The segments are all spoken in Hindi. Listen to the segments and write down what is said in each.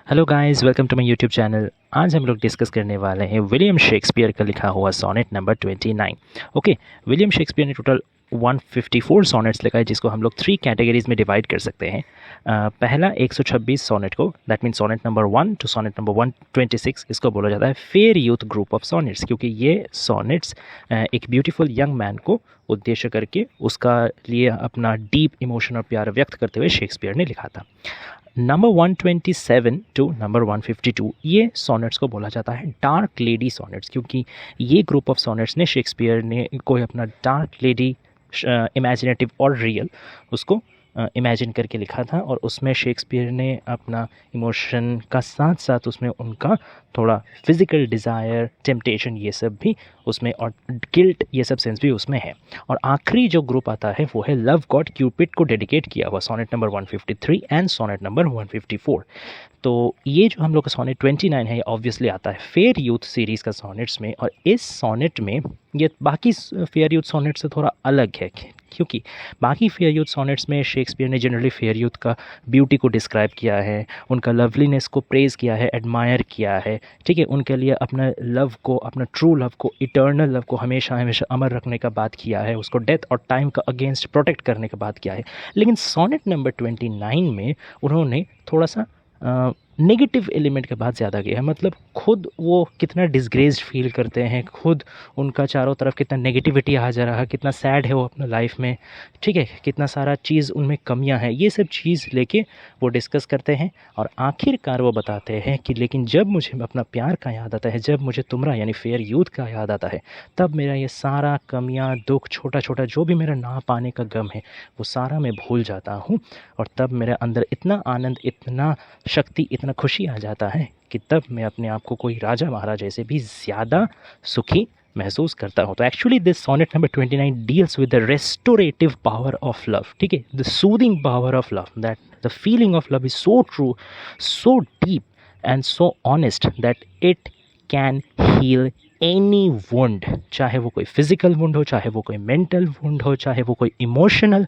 Hello guys, welcome to my YouTube channel. आज हम लोग डिस्कस करने वाले हैं विलियम शेक्सपियर का लिखा हुआ sonnet number 29। Okay, William Shakespeare ने टोटल 154 सोनेट्स लिखा है, जिसको हम लोग 3 कैटेगरीज में डिवाइड कर सकते हैं। पहला 126 सोनेट को, that mean sonnet number 1 to sonnet number 126, इसको बोला जाता है fair youth group of sonnets, क्योंकि ये सोनेट्स एक ब्यूटीफुल यंग मैन को उद्देश्य करके उसका लिए अपना डीप इमोशन और प्यार व्यक्त करते हुए शेक्सपियर ने लिखा था। नंबर 127 टू नंबर 152 ये सोनेट्स को बोला जाता है डार्क लेडी सोनेट्स, क्योंकि ये ग्रुप ऑफ सोनेट्स ने शेक्सपियर ने कोई अपना डार्क लेडी इमेजिनेटिव और रियल उसको इमेजिन करके लिखा था, और उसमें शेक्सपियर ने अपना इमोशन का साथ साथ उसमें उनका थोड़ा फिज़िकल डिज़ायर, टेम्पटेशन, ये सब भी उसमें, और गिल्ट, ये सब सेंस भी उसमें है। और आखिरी जो ग्रुप आता है वो है लव गॉड क्यूपिड को डेडिकेट किया हुआ, sonnet number 153 and sonnet number 154। तो ये जो हम लोग का सोनेट 29 है, ये ऑब्वियसली आता है फेयर यूथ सीरीज़ का सोनेट्स में, और इस सोनेट में ये बाकी फेयर यूथ सोनेट से थोड़ा अलग है, क्योंकि बाकी फेयर यूथ सोनेट्स में शेक्सपियर ने जनरली फेयर यूथ का ब्यूटी को डिस्क्राइब किया है, उनका लवलीनेस को प्रेज़ किया है, एडमायर किया है, ठीक है, उनके लिए अपना लव को, अपना ट्रू लव को, इटर्नल लव को हमेशा हमेशा अमर रखने का बात किया है, उसको डेथ और टाइम का अगेंस्ट प्रोटेक्ट करने का बात किया है। लेकिन सोनेट नंबर 29 में उन्होंने थोड़ा सा नेगेटिव एलिमेंट के बाद ज़्यादा किया है, मतलब खुद वो कितना डिसग्रेस्ड फील करते हैं, खुद उनका चारों तरफ कितना नेगेटिविटी आ जा रहा है, कितना सैड है वो अपना लाइफ में, ठीक है, कितना सारा चीज़ उनमें कमियां हैं, ये सब चीज़ लेके वो डिस्कस करते हैं। और आखिरकार वो बताते हैं कि लेकिन जब मुझे अपना प्यार का याद आता है, जब मुझे तुमरा यानी फेयर यूथ का याद आता है, तब मेरा ये सारा कमियां, दुख, छोटा छोटा जो भी मेरा ना पाने का गम है, वो सारा मैं भूल जाता हूँ, और तब मेरे अंदर इतना आनंद, इतना शक्ति, इतना खुशी आ जाता है कि तब मैं अपने आप को कोई राजा महाराजा से भी ज़्यादा सुखी महसूस करता हूँ। तो actually this sonnet number 29 deals with the restorative power of love, ठीक है, the soothing power of love, that the feeling of love is so true, so deep and so honest that it can heal any wound, चाहे वो कोई फिजिकल वुंड हो, चाहे वो कोई मेंटल वुंड हो, चाहे वो कोई इमोशनल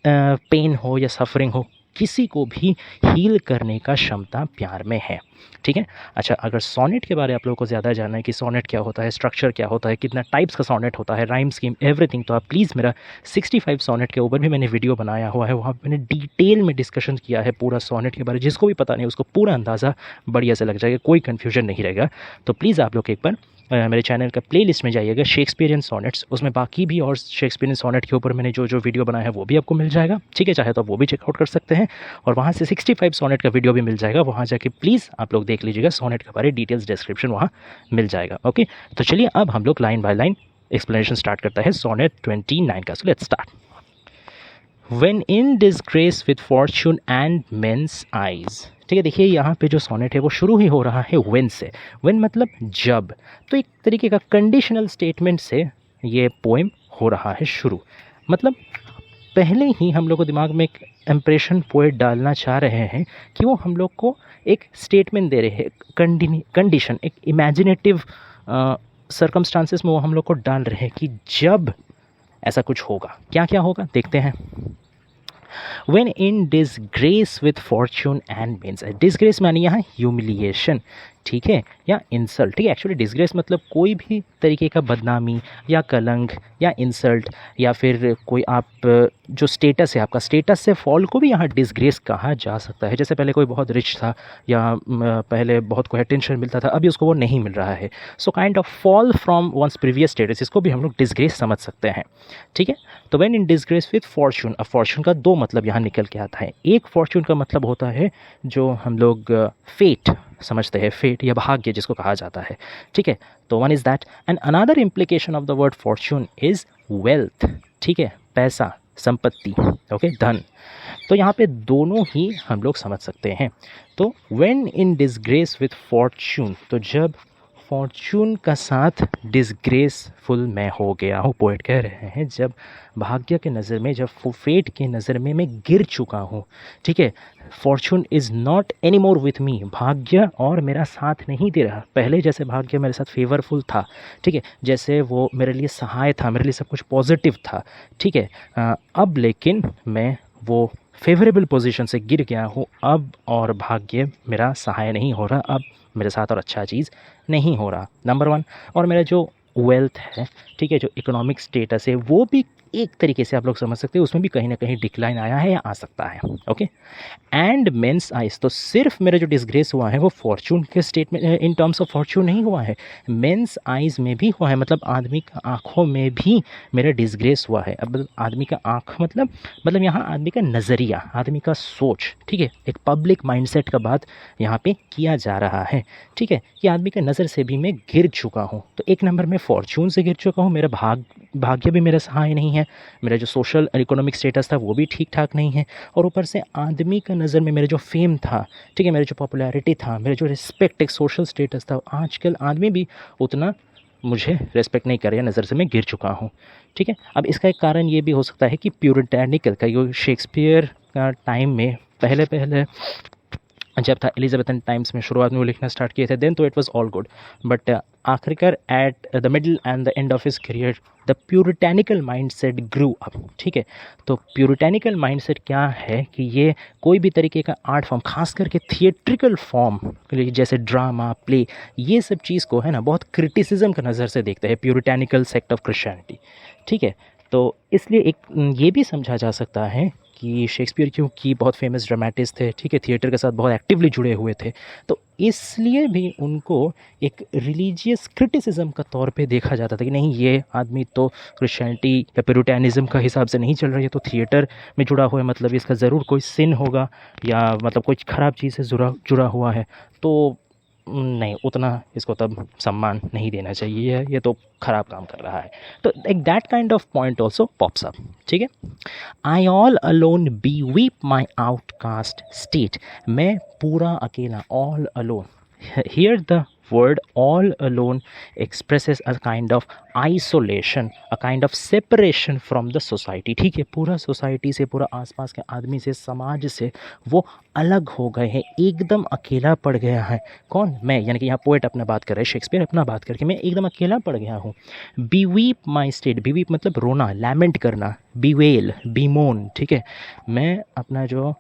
पेन हो या सफरिंग हो, किसी को भी हील करने का क्षमता प्यार में है, ठीक है। अच्छा, अगर सोनेट के बारे में आप लोगों को ज़्यादा जानना है कि सोनेट क्या होता है, स्ट्रक्चर क्या होता है, कितना टाइप्स का सोनेट होता है, राइम स्कीम, एवरीथिंग, तो आप प्लीज़ मेरा 65 सोनेट के ऊपर भी मैंने वीडियो बनाया हुआ है, वहाँ मैंने डिटेल में डिस्कशन किया है पूरा सोनेट के बारे में। जिसको भी पता नहीं उसको पूरा अंदाज़ा बढ़िया से लग जाएगा, कोई कन्फ्यूजन नहीं रहेगा। तो प्लीज़ आप लोग एक बार मेरे चैनल का प्लेलिस्ट में जाइएगा, शेक्सपियरियन सोनेट्स, उसमें बाकी भी और शेक्सपियरियन सोनेट के ऊपर मैंने जो जो वीडियो बनाया है वो भी आपको मिल जाएगा, ठीक है, चाहे तो आप वो भी चेकआउट कर सकते हैं। और वहाँ से 65 सोनेट का वीडियो भी मिल जाएगा, वहाँ जाके प्लीज़ आप लोग देख लीजिएगा, सोनेट के बारे डिटेल्स डिस्क्रिप्शन वहाँ मिल जाएगा। ओके, तो चलिए अब हम लोग line by line explanation start करता है सोनेट 29 का। So let's start. When in disgrace with fortune and men's eyes, ठीक है, देखिए यहाँ पे जो सोनेट है वो शुरू ही हो रहा है when से। when मतलब जब, तो एक तरीके का कंडीशनल स्टेटमेंट से ये पोएम हो रहा है शुरू। मतलब पहले ही हम लोग को दिमाग में एक इम्प्रेशन पोएट डालना चाह रहे हैं कि वो हम लोग को एक स्टेटमेंट दे रहे हैं, कंडीशन, एक इमेजिनेटिव सर्कमस्टांसेस में वो हम लोग को डाल रहे हैं कि जब ऐसा कुछ होगा, क्या क्या होगा देखते हैं। When in disgrace with fortune and means, disgrace माने यहाँ ह्यूमिलिएशन, ठीक है, या इंसल्ट, ठीक है। एक्चुअली डिसग्रेस मतलब कोई भी तरीके का बदनामी या कलंक या इंसल्ट, या फिर कोई आप जो स्टेटस है, आपका स्टेटस से फॉल को भी यहाँ डिसग्रेस कहा जा सकता है। जैसे पहले कोई बहुत रिच था, या पहले बहुत कोई अटेंशन मिलता था, अभी उसको वो नहीं मिल रहा है, so kind of fall from one's previous status, इसको भी हम लोग डिसग्रेस समझ सकते हैं, ठीक है। तो when in disgrace with Fortune, अब फॉर्चून का दो मतलब यहाँ निकल के आता है। एक फॉर्चून का मतलब होता है जो हम लोग फेट समझते हैं, फेट या भाग्य जिसको कहा जाता है, ठीक है। तो one is that, and another implication of the word Fortune is wealth, ठीक है, पैसा, संपत्ति, ओके, धन। तो यहाँ पे दोनों ही हम लोग समझ सकते हैं। तो when in disgrace with Fortune, तो जब फॉर्चून का साथ डिसग्रेसफुल मैं हो गया हूँ, पोएट कह रहे हैं, जब भाग्य के नज़र में, जब फेट के नज़र में मैं गिर चुका हूँ, ठीक है, Fortune is not any more with me, भाग्य और मेरा साथ नहीं दे रहा। पहले जैसे भाग्य मेरे साथ फेवरफुल था, ठीक है, जैसे वो मेरे लिए सहाय था, मेरे लिए सब कुछ पॉजिटिव था, ठीक है, अब लेकिन मैं वो फेवरेबल पोजीशन से गिर गया हूँ अब, और भाग्य मेरा सहाय नहीं हो रहा अब मेरे साथ, और अच्छा चीज़ नहीं हो रहा, नंबर 1। और मेरा जो वेल्थ है, ठीक है, जो इकोनॉमिक स्टेटस है, वो भी एक तरीके से आप लोग समझ सकते हो उसमें भी कहीं ना कहीं डिक्लाइन आया है या आ सकता है। ओके, एंड मेंस आइज, तो सिर्फ मेरा जो डिसग्रेस हुआ है वो फॉर्चून के स्टेट में, इन टर्म्स ऑफ फॉर्चून नहीं हुआ है, मेंस आइज में भी हुआ है, मतलब आदमी का आँखों में भी मेरा डिसग्रेस हुआ है। अब आदमी का आँख मतलब यहाँ आदमी का नज़रिया, आदमी का सोच, ठीक है, एक पब्लिक माइंडसेट का बात यहाँ पे किया जा रहा है, ठीक है, कि आदमी के नज़र से भी मैं गिर चुका हूँ। तो एक नंबर में फॉर्चून से गिर चुका हूँ, मेरा भाग्य भी मेरा सहाय नहीं है, मेरा जो सोशल और इकोनॉमिक स्टेटस था वो भी ठीक ठाक नहीं है, और ऊपर से आदमी का नज़र में मेरा जो फेम था, ठीक है, मेरा जो पॉपुलैरिटी था, मेरा जो रिस्पेक्ट, एक सोशल स्टेटस था, आजकल आदमी भी उतना मुझे रेस्पेक्ट नहीं कर रहा, नज़र से मैं गिर चुका हूँ, ठीक है। अब इसका एक कारण ये भी हो सकता है कि प्यूरिटैनिकल का, जो शेक्सपियर का टाइम में पहले जब था, एलिजाबेथन टाइम्स में शुरुआत में वो लिखना स्टार्ट किए थे, देन तो it was all good, but आखिरकार at the middle and the end of his career the puritanical mindset grew up, ठीक है। तो प्यूरिटैनिकल माइंडसेट क्या है कि ये कोई भी तरीके का आर्ट फॉर्म, खास करके थिएट्रिकल फॉर्म जैसे ड्रामा, प्ले, ये सब चीज़ को है ना बहुत क्रिटिसिज्म का नज़र से देखते हैं प्यूरिटैनिकल सेक्ट ऑफ क्रिश्चियनिटी, ठीक है। तो इसलिए एक ये भी समझा जा सकता है कि शेक्सपियर क्योंकि बहुत फेमस ड्रामेटिस्ट थे, ठीक है, थिएटर के साथ बहुत एक्टिवली जुड़े हुए थे, तो इसलिए भी उनको एक रिलीजियस क्रिटिसिज्म का तौर पे देखा जाता था कि नहीं, ये आदमी तो क्रिश्चियनिटी या प्यूरिटैनिज्म का हिसाब से नहीं चल रहा है, तो थिएटर में जुड़ा हुआ है, मतलब इसका ज़रूर कोई सिन होगा या मतलब कोई ख़राब चीज़ से जुड़ा हुआ है, तो नहीं, उतना इसको तब सम्मान नहीं देना चाहिए, ये तो ख़राब काम कर रहा है। तो एक that kind of point also pops up, ठीक है। आई ऑल अलोन बी वीप माई आउटकास्ट स्टेट, मैं पूरा अकेला, all alone, here the word all alone expresses a kind of isolation, a kind of separation from the society, ठीक है, पूरा सोसाइटी से, पूरा आसपास के आदमी से, समाज से वो अलग हो गए हैं, एकदम अकेला पड़ गया है। कौन? मैं, यानी कि यहाँ पोएट अपना बात कर रहे हैं, शेक्सपियर अपना बात करके, मैं एकदम अकेला पड़ गया हूँ। बीवीप माई स्टेट, बीवीप मतलब रोना, लैमेंट करना, बीवेल, बीमोन, ठीक है, मैं अपना जो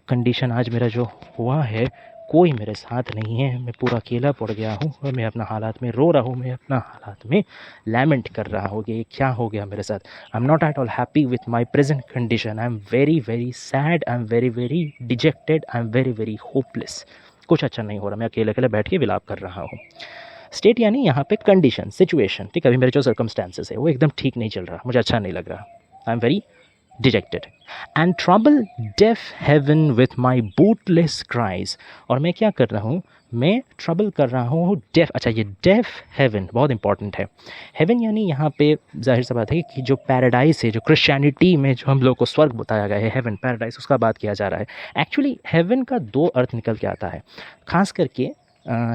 कंडीशन आज मेरा जो हुआ है, कोई मेरे साथ नहीं है, मैं पूरा अकेला पड़ गया हूँ और मैं अपना हालात में रो रहा हूँ, मैं अपना हालात में लैमेंट कर रहा हूँ कि ये क्या हो गया मेरे साथ। I am not at all happy with my present condition, I am very very sad, I am very very dejected, I am very very hopeless, कुछ अच्छा नहीं हो रहा, मैं अकेले अकेले बैठ के विलाप कर रहा हूँ। स्टेट यानी यहाँ पे कंडीशन, सिचुएशन, ठीक है, अभी मेरे जो सर्कमस्टांसेस है वो एकदम ठीक नहीं चल रहा, मुझे अच्छा नहीं लग रहा, I am very dejected and trouble deaf heaven with my bootless cries, और मैं क्या कर रहा हूँ, मैं ट्रबल कर रहा हूँ डेफ, अच्छा ये डेफ हेवन बहुत इंपॉर्टेंट है। हेवन यानी यहाँ पे जाहिर सी बात है कि जो पैराडाइस है, जो क्रिश्चियनिटी में जो हम लोग को स्वर्ग बताया गया है, हेवन पैराडाइस, उसका बात किया जा रहा है। एक्चुअली हेवन का दो अर्थ निकल के आता है, खास करके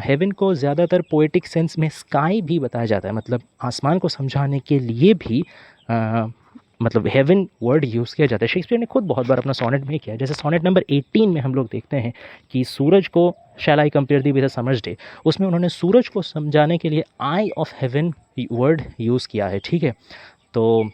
हेवन को ज़्यादातर पोएटिक सेंस में स्काई भी बताया जाता है, मतलब आसमान को समझाने के लिए भी मतलब हेवन वर्ड यूज़ किया जाता है। शेक्सपियर ने खुद बहुत बार अपना सोनेट में किया है, जैसे सोनेट नंबर 18 में हम लोग देखते हैं कि सूरज को shall I compare thee with a summer's day, उसमें उन्होंने सूरज को समझाने के लिए eye of heaven word use किया है, ठीक है। तो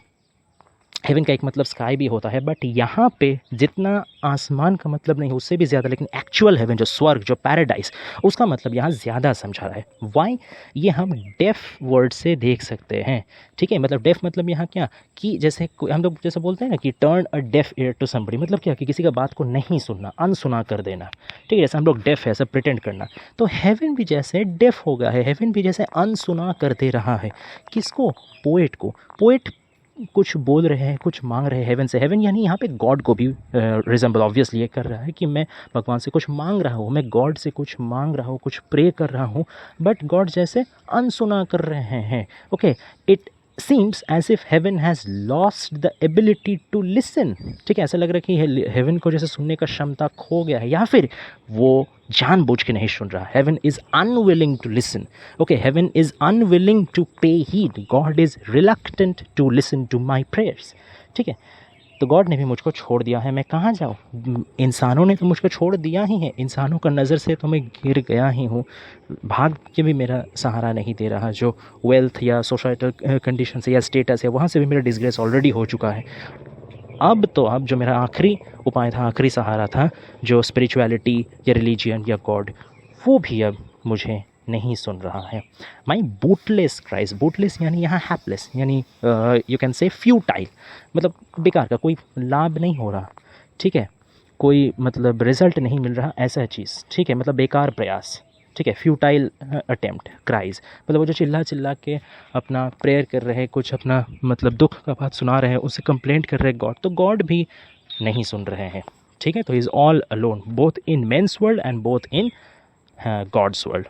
हेवन का एक मतलब स्काई भी होता है, बट यहाँ पे जितना आसमान का मतलब नहीं, उससे भी ज़्यादा, लेकिन एक्चुअल हेवन जो स्वर्ग, जो पैराडाइस, उसका मतलब यहाँ ज़्यादा समझा रहा है। वाई? ये हम डेफ वर्ड से देख सकते हैं, ठीक है, मतलब डेफ मतलब यहाँ क्या कि जैसे हम लोग जैसे बोलते हैं ना कि turn a deaf ear to somebody, मतलब क्या कि किसी का बात को नहीं सुनना, अनसुना कर देना, ठीक है, जैसे हम लोग डेफ है ऐसा प्रिटेंड करना। तो हेवन भी जैसे डेफ हो गया है, हेवन भी जैसे अनसुना कर दे रहा है। किसको? पोएट को। पोएट कुछ बोल रहे हैं, कुछ मांग रहे हैं हेवन से। हेवन यानी यहाँ पे गॉड को भी रिजेंबल ऑब्वियसली ये कर रहा है कि मैं भगवान से कुछ मांग रहा हूँ, मैं गॉड से कुछ मांग रहा हूँ, कुछ प्रे कर रहा हूँ, बट गॉड जैसे अनसुना कर रहे हैं। Okay, it seems as if heaven has lost the ability to listen, ठीक है, ऐसा लग रहा है कि हेवन को जैसे सुनने का क्षमता खो गया है, या फिर वो जानबूझ के नहीं सुन रहा। Heaven is unwilling to listen, okay, heaven is unwilling to pay heed, God is reluctant to listen to my prayers, ठीक है। तो गॉड ने भी मुझको छोड़ दिया है, मैं कहाँ जाऊँ? इंसानों ने तो मुझको छोड़ दिया ही है, इंसानों का नज़र से तो मैं गिर गया ही हूँ, भाग्य भी मेरा सहारा नहीं दे रहा, जो वेल्थ या सोसाइटल कंडीशन से या स्टेटस है वहाँ से भी मेरा डिसग्रेस ऑलरेडी हो चुका है। अब जो मेरा आखिरी उपाय था, आखिरी सहारा था, जो स्पिरिचुअलिटी या रिलीजियन या गॉड, वो भी अब मुझे नहीं सुन रहा है। माई बूटलेस क्राइज, बूटलेस यानी यहाँ हैपलेस, यानी यू कैन से फ्यूटाइल, मतलब बेकार का, कोई लाभ नहीं हो रहा, ठीक है, कोई मतलब रिजल्ट नहीं मिल रहा, ऐसा चीज़, ठीक है, मतलब बेकार प्रयास, ठीक है, फ्यूटाइल अटेम्प्ट क्राइज, मतलब वो जो चिल्ला चिल्ला के अपना प्रेयर कर रहे हैं, कुछ अपना मतलब दुख का बात सुना रहे हैं, उससे कंप्लेंट कर रहे हैं गॉड, तो गॉड भी नहीं सुन रहे हैं, ठीक है। तो is all alone both in men's world and both in God's world.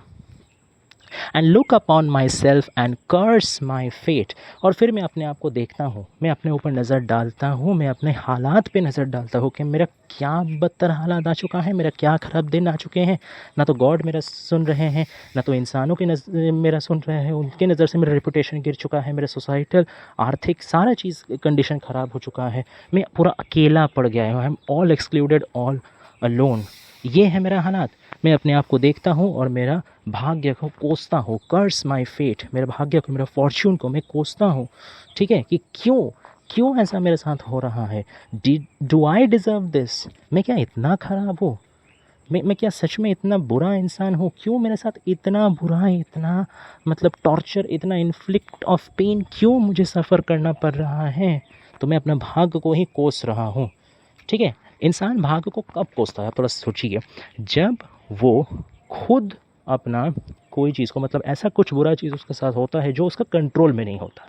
And look upon myself and curse my fate, और फिर मैं अपने आप को देखता हूँ, मैं अपने ऊपर नज़र डालता हूँ, मैं अपने हालात पे नज़र डालता हूँ कि मेरा क्या बदतर हालात आ चुका है, मेरा क्या ख़राब दिन आ चुके हैं। ना तो गॉड मेरा सुन रहे हैं, ना तो इंसानों की मेरा सुन रहे हैं, उनके नज़र से मेरा रेपुटेशन गिर चुका है, मेरा सोसाइटल आर्थिक सारा चीज़ कंडीशन ख़राब हो चुका है, मैं पूरा अकेला पड़ गया हूँ, I am all excluded, all alone. ये है मेरा हालात। मैं अपने आप को देखता हूँ और मेरा भाग्य को कोसता हूँ, कर्स माई फेट, मेरे भाग्य को, मेरा फॉर्च्यून को मैं कोसता हूँ, ठीक है, कि क्यों ऐसा मेरे साथ हो रहा है। डू आई डिज़र्व दिस, मैं क्या इतना ख़राब हूँ, मैं क्या सच में इतना बुरा इंसान हूँ, क्यों मेरे साथ इतना बुरा, इतना मतलब टॉर्चर, इतना इन्फ्लिक्ट ऑफ पेन क्यों मुझे सफ़र करना पड़ रहा है। तो मैं अपना भाग्य को ही कोस रहा हूँ, ठीक है। इंसान भाग्य को कब कोसता है, थोड़ा सोचिए, जब वो खुद अपना कोई चीज़ को, मतलब ऐसा कुछ बुरा चीज़ उसके साथ होता है जो उसका कंट्रोल में नहीं होता,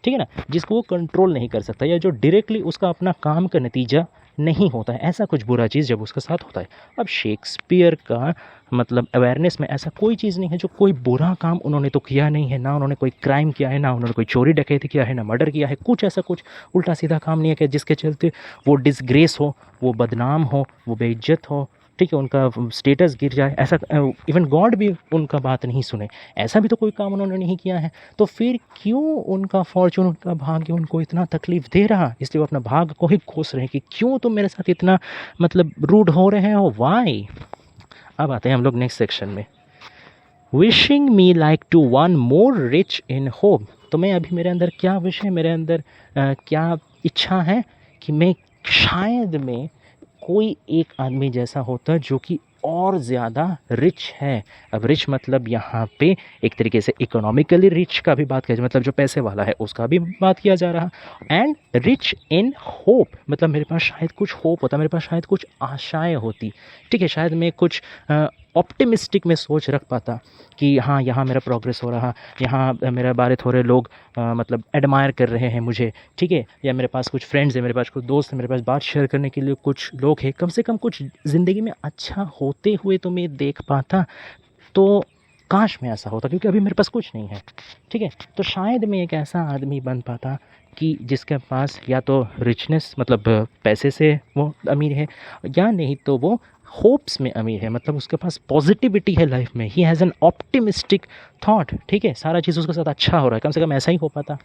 ठीक है ना, जिसको वो कंट्रोल नहीं कर सकता, या जो डायरेक्टली उसका अपना काम का नतीजा नहीं होता है, ऐसा कुछ बुरा चीज़ जब उसके साथ होता है। अब शेक्सपियर का मतलब अवेयरनेस में ऐसा कोई चीज़ नहीं है जो कोई बुरा काम उन्होंने तो किया नहीं है, ना उन्होंने कोई क्राइम किया है, ना उन्होंने कोई चोरी डकैती किया है, ना मर्डर किया है, कुछ ऐसा कुछ उल्टा सीधा काम नहीं है कि जिसके चलते वो डिसग्रेस हो, वो बदनाम हो, वो बेइज्जत हो, ठीक है, उनका स्टेटस गिर जाए, ऐसा इवन गॉड भी उनका बात नहीं सुने, ऐसा भी तो कोई काम उन्होंने नहीं किया है। तो फिर क्यों उनका फॉर्चून, उनका भाग्य उनको इतना तकलीफ़ दे रहा, इसलिए वो अपना भाग्य को ही कोस रहे हैं कि क्यों तुम मेरे साथ इतना मतलब रूड हो रहे हो, वाई। अब आते हैं हम लोग नेक्स्ट सेक्शन में, wishing me like to one more rich in hope. तो मैं अभी मेरे अंदर क्या विश है, मेरे अंदर क्या इच्छा है कि मैं शायद में कोई एक आदमी जैसा होता जो कि और ज़्यादा रिच है। अब रिच मतलब यहाँ पे एक तरीके से इकोनॉमिकली रिच का भी बात किया जाए, मतलब जो पैसे वाला है उसका भी बात किया जा रहा, एंड रिच इन होप, मतलब मेरे पास शायद कुछ होप होता, मेरे पास शायद कुछ आशाएं होती, ठीक है, शायद मैं कुछ ऑप्टिमिस्टिक में सोच रख पाता कि हाँ यहाँ मेरा प्रोग्रेस हो रहा, यहाँ मेरा बारे थोड़े लोग मतलब एडमायर कर रहे हैं मुझे, ठीक है, या मेरे पास कुछ फ्रेंड्स हैं, मेरे पास कुछ दोस्त हैं, मेरे पास बात शेयर करने के लिए कुछ लोग हैं, कम से कम कुछ ज़िंदगी में अच्छा होते हुए तो मैं देख पाता। तो काश मैं ऐसा होता, क्योंकि अभी मेरे पास कुछ नहीं है, ठीक है। तो शायद मैं एक ऐसा आदमी बन पाता कि जिसके पास या तो रिचनेस मतलब पैसे से वो अमीर है, या नहीं तो वो होप्स में अमीर है, मतलब उसके पास पॉजिटिविटी है लाइफ में, he has an optimistic thought, ठीक है, सारा चीज़ उसके साथ अच्छा हो रहा है, कम से कम ऐसा ही हो पाता।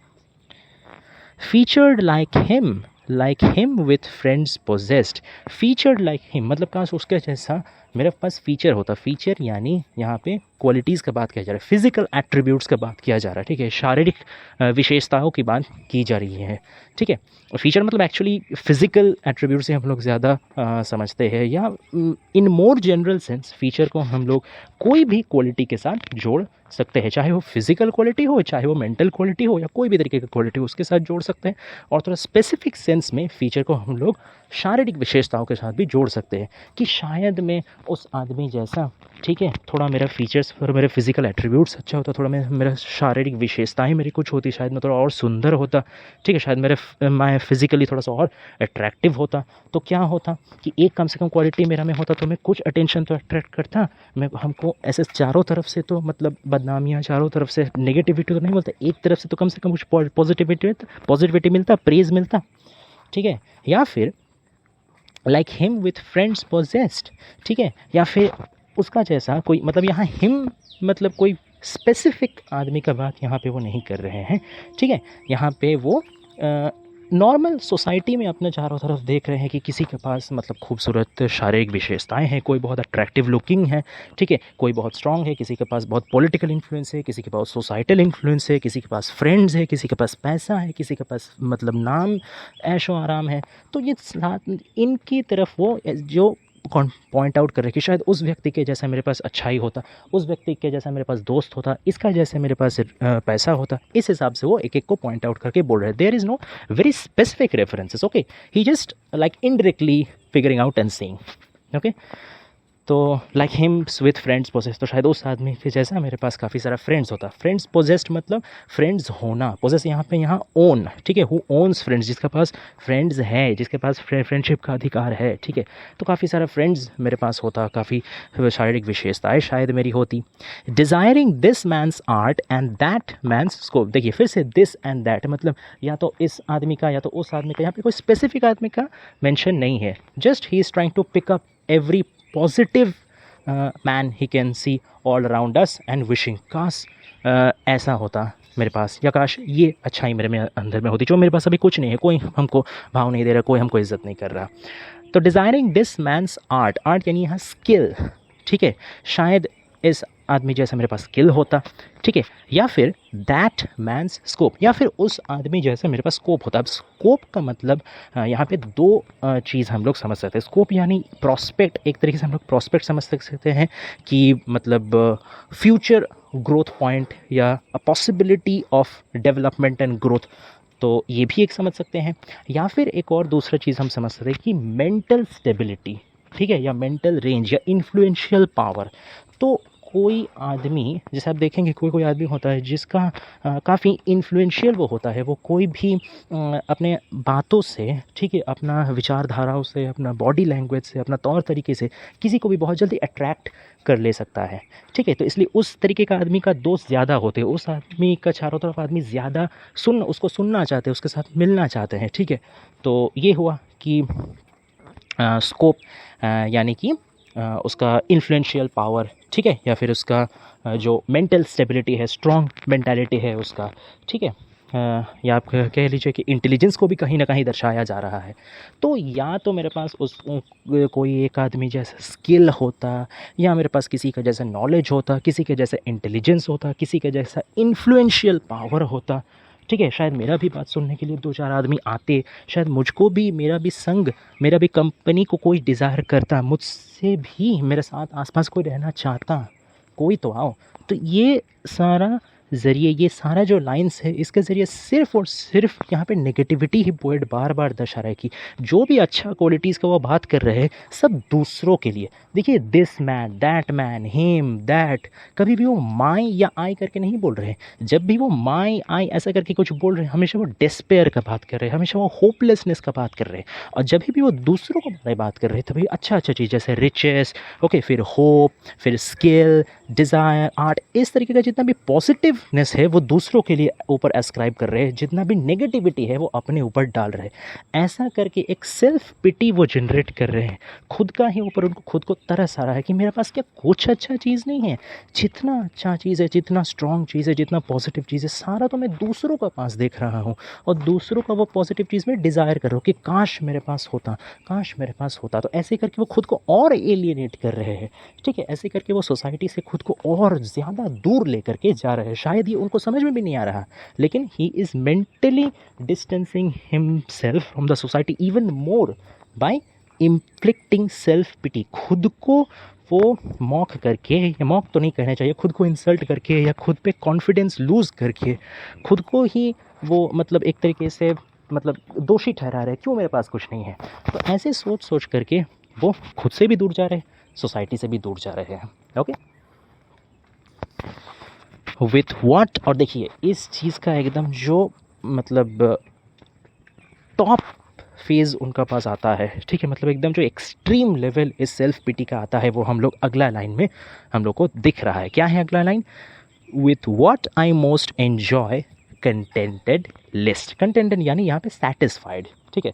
Featured like him with friends possessed, featured like him मतलब काश उसके जैसा मेरे पास फीचर होता। फीचर यानी यहाँ पे क्वालिटीज़ का बात किया जा रहा है, फिजिकल एट्रीब्यूट्स का बात किया जा रहा है, ठीक है, शारीरिक विशेषताओं की बात की जा रही है, ठीक है। और फीचर मतलब एक्चुअली फिजिकल एट्रीब्यूट से हम लोग ज़्यादा समझते हैं, या इन मोर जनरल सेंस फीचर को हम लोग कोई भी क्वालिटी के साथ जोड़ सकते हैं, चाहे वो फिजिकल क्वालिटी हो, चाहे वो मेंटल क्वालिटी हो, या कोई भी तरीके की क्वालिटी हो उसके साथ जोड़ सकते हैं। और थोड़ा स्पेसिफिक सेंस में फीचर को हम लोग शारीरिक विशेषताओं के साथ भी जोड़ सकते हैं कि शायद मैं उस आदमी जैसा, ठीक है, थोड़ा मेरा फीचर्स और मेरे फिजिकल एट्रीब्यूट्स अच्छा होता, थोड़ा मेरा शारीरिक विशेषताएं मेरी कुछ होती, शायद मैं थोड़ा और सुंदर होता, ठीक है, शायद मैं फिजिकली थोड़ा सा और अट्रैक्टिव होता। तो क्या होता कि एक कम से कम क्वालिटी मेरा में होता तो मैं कुछ अटेंशन तो अट्रैक्ट करता, मैं हमको ऐसे चारों तरफ से तो मतलब बदनामियाँ, चारों तरफ से नेगेटिविटी तो नहीं बोलता, एक तरफ से तो कम से कम कुछ पॉजिटिविटी मिलता, प्रेज मिलता, ठीक है। या फिर like him with friends possessed, ठीक है, या फिर उसका जैसा कोई, मतलब यहाँ हिम मतलब कोई स्पेसिफिक आदमी का बात यहाँ पे वो नहीं कर रहे हैं, ठीक है, यहाँ पे वो नॉर्मल सोसाइटी में अपने चारों तरफ देख रहे हैं कि किसी के पास मतलब खूबसूरत शारीरिक विशेषताएं हैं, कोई बहुत अट्रैक्टिव लुकिंग है, ठीक है, कोई बहुत स्ट्रांग है, किसी के पास बहुत पॉलिटिकल इन्फ्लुएंस है, किसी के पास सोसाइटल इन्फ्लुएंस है, किसी के पास फ्रेंड्स है, किसी के पास पैसा है, किसी के पास मतलब नाम ऐशो आराम है। तो ये इनकी तरफ वो जो पॉइंट आउट कर रहे हैं कि शायद उस व्यक्ति के जैसा मेरे पास अच्छाई होता, उस व्यक्ति के जैसा मेरे पास दोस्त होता, इसका जैसे मेरे पास पैसा होता, इस हिसाब से वो एक एक को पॉइंट आउट करके बोल रहे हैं। There is no very specific references, okay, he just like indirectly figuring out and saying, okay. तो like hymns with friends poses, तो शायद उस आदमी के जैसा मेरे पास काफ़ी सारा फ्रेंड्स होता। फ्रेंड्स पोजेस्ड मतलब फ्रेंड्स होना, पोजेस यहाँ पे यहाँ ओन, ठीक है, हु ओन्स फ्रेंड्स, जिसके पास फ्रेंड्स है, जिसके पास फ्रेंडशिप का अधिकार है, ठीक है। तो काफ़ी सारा फ्रेंड्स मेरे पास होता, काफ़ी शारीरिक विशेषताएँ शायद मेरी होती। Desiring this man's art and that man's scope, देखिए फिर से दिस एंड दैट मतलब या तो इस आदमी का या तो उस आदमी का, यहाँ पे कोई स्पेसिफिक आदमी का मेंशन नहीं है। Just he is trying to pick up every positive man he can see all around us and wishing काश ऐसा होता मेरे पास, या काश ये अच्छाई मेरे में अंदर में होती, जो मेरे पास अभी कुछ नहीं है, कोई हमको भाव नहीं दे रहा, कोई हमको इज्जत नहीं कर रहा। तो desiring this man's art, art यानी यहाँ स्किल, ठीक है, शायद इस आदमी जैसा मेरे पास स्किल होता, ठीक है, या फिर दैट मैंस स्कोप, या फिर उस आदमी जैसे मेरे पास स्कोप होता। अब स्कोप का मतलब यहाँ पे दो चीज़ हम लोग समझ सकते हैं। स्कोप यानी प्रॉस्पेक्ट, एक तरीके से हम लोग प्रॉस्पेक्ट समझ सकते हैं कि मतलब फ्यूचर ग्रोथ पॉइंट या a possibility of development and growth, तो ये भी एक समझ सकते हैं। या फिर एक और दूसरा चीज़ हम समझ सकते हैं कि मेंटल स्टेबिलिटी, ठीक है, या मेंटल रेंज या इन्फ्लुएंशियल पावर। तो कोई आदमी, जैसे आप देखेंगे कोई कोई आदमी होता है जिसका काफ़ी इन्फ्लुएंशियल वो होता है, वो कोई भी अपने बातों से, ठीक है, अपना विचारधाराओं से, अपना बॉडी लैंग्वेज से, अपना तौर तरीके से किसी को भी बहुत जल्दी अट्रैक्ट कर ले सकता है, ठीक है। तो इसलिए उस तरीके का आदमी का दोस्त ज़्यादा होते हैं, उस आदमी का चारों तरफ आदमी ज़्यादा उसको सुनना चाहते हैं, उसके साथ मिलना चाहते हैं, ठीक है। तो ये हुआ कि स्कोप यानी कि उसका इन्फ्लुएंशियल पावर, ठीक है, या फिर उसका जो मेंटल स्टेबिलिटी है, स्ट्रॉन्ग मेंटालिटी है उसका, ठीक है, या आप कह लीजिए कि इंटेलिजेंस को भी कहीं ना कहीं दर्शाया जा रहा है। तो या तो मेरे पास उस कोई एक आदमी जैसा स्किल होता, या मेरे पास किसी का जैसा नॉलेज होता, किसी के जैसा इंटेलिजेंस होता, किसी के जैसा इन्फ्लुएंशियल पावर होता, ठीक है। शायद मेरा भी बात सुनने के लिए दो चार आदमी आते, शायद मुझको भी, मेरा भी संग, मेरा भी कंपनी को कोई डिज़ायर करता, मुझसे भी मेरे साथ आसपास कोई रहना चाहता, कोई तो आओ। तो ये सारा ज़रिए, ये सारा जो लाइन्स है, इसके ज़रिए सिर्फ़ और सिर्फ यहाँ पे नेगेटिविटी ही पोएट बार बार दर्शा रहा है कि जो भी अच्छा क्वालिटीज़ का वो बात कर रहे हैं सब दूसरों के लिए। देखिए दिस मैन, हिम, दैट, कभी भी वो माई या आई करके नहीं बोल रहे हैं। जब भी वो माई आई ऐसा करके कुछ बोल रहे हैं, हमेशा वो डिस्पेयर का बात कर रहे हैं, हमेशा वो होपलेसनेस का बात कर रहे हैं। और जब भी वो दूसरों के बारे में बात कर रहे हैं तभी अच्छा चीज़ जैसे रिचेस, ओके, फिर होप, फिर स्किल, डिज़ायर, आर्ट, इस तरीके का जितना भी पॉजिटिवनेस है वो दूसरों के लिए ऊपर एस्क्राइब कर रहे हैं, जितना भी नेगेटिविटी है वो अपने ऊपर डाल रहे हैं। ऐसा करके एक सेल्फ पिटी वो जनरेट कर रहे हैं, खुद का ही ऊपर उनको खुद को तरस आ रहा है कि मेरे पास क्या कुछ अच्छा चीज़ नहीं है। जितना अच्छा चीज़ है, जितना स्ट्रॉन्ग चीज़ है, जितना पॉजिटिव चीज़ है, सारा तो मैं दूसरों का पास देख रहा हूँ और दूसरों का वो पॉजिटिव चीज़ में डिज़ायर कर रहा हूँ कि काश मेरे पास होता, काश मेरे पास होता। तो ऐसे करके वो खुद को और एलियनेट कर रहे हैं, ठीक है। ऐसे करके वो सोसाइटी से खुद को और ज़्यादा दूर लेकर के जा रहे हैं। शायद ये उनको समझ में भी नहीं आ रहा, लेकिन he is mentally distancing himself from the society even more by inflicting self pity. खुद को वो मॉक करके, या मॉक तो नहीं कहना चाहिए, खुद को इंसल्ट करके या खुद पे कॉन्फिडेंस लूज़ करके खुद को ही वो मतलब एक तरीके से मतलब दोषी ठहरा रहे, क्यों मेरे पास कुछ नहीं है। तो ऐसे सोच सोच करके वो खुद से भी दूर जा रहे हैं, सोसाइटी से भी दूर जा रहे हैं, ओके। विथ व्हाट, और देखिए इस चीज़ का एकदम जो मतलब टॉप फेज़ उनका पास आता है, ठीक है, मतलब एकदम जो एक्सट्रीम लेवल इस सेल्फ पिटी का आता है वो हम लोग अगला लाइन में हम लोग को दिख रहा है। क्या है अगला line? With what I most enjoy contented list. Contented यानी यहाँ पे सेटिस्फाइड, ठीक है।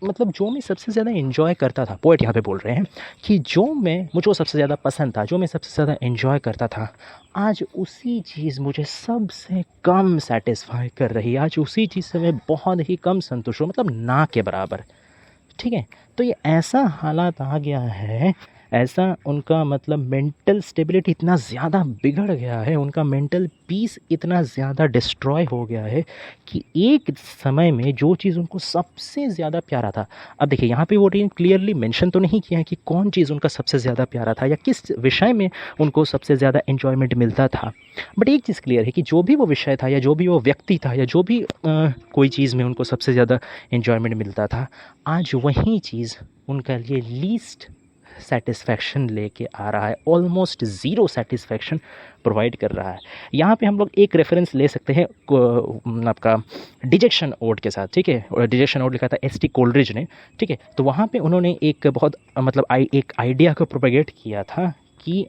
मतलब जो मैं सबसे ज़्यादा एन्जॉय करता था, पोएट यहाँ पे बोल रहे हैं कि जो मैं मुझको सबसे ज़्यादा पसंद था, जो मैं सबसे ज़्यादा एन्जॉय करता था, आज उसी चीज़ मुझे सबसे कम सैटिस्फाई कर रही है। आज उसी चीज़ से मैं बहुत ही कम संतुष्ट हूँ, मतलब ना के बराबर। ठीक है? तो ये ऐसा हालात आ गया है, ऐसा उनका मतलब मेंटल स्टेबिलिटी इतना ज़्यादा बिगड़ गया है, उनका मेंटल पीस इतना ज़्यादा डिस्ट्रॉय हो गया है कि एक समय में जो चीज़ उनको सबसे ज़्यादा प्यारा था, अब देखिए यहाँ पे वो क्लियरली मेंशन तो नहीं किया है कि कौन चीज़ उनका सबसे ज़्यादा प्यारा था या किस विषय में उनको सबसे ज़्यादा एन्जॉयमेंट मिलता था। बट एक चीज़ क्लियर है कि जो भी वो विषय था या जो भी वो व्यक्ति था या जो भी कोई चीज़ में उनको सबसे ज़्यादा एन्जॉयमेंट मिलता था, आज वही चीज़ उनके लिए लीस्ट सैटिस्फैक्शन लेके आ रहा है, ऑलमोस्ट ज़ीरो सैटिस्फैक्शन प्रोवाइड कर रहा है। यहाँ पे हम लोग एक रेफरेंस ले सकते हैं आपका डिजेक्शन ओड के साथ, ठीक है? और डिजेक्शन ओड लिखा था एस टी कोलरिज ने, ठीक है? तो वहाँ पे उन्होंने एक बहुत मतलब एक आइडिया को प्रोपेगेट किया था कि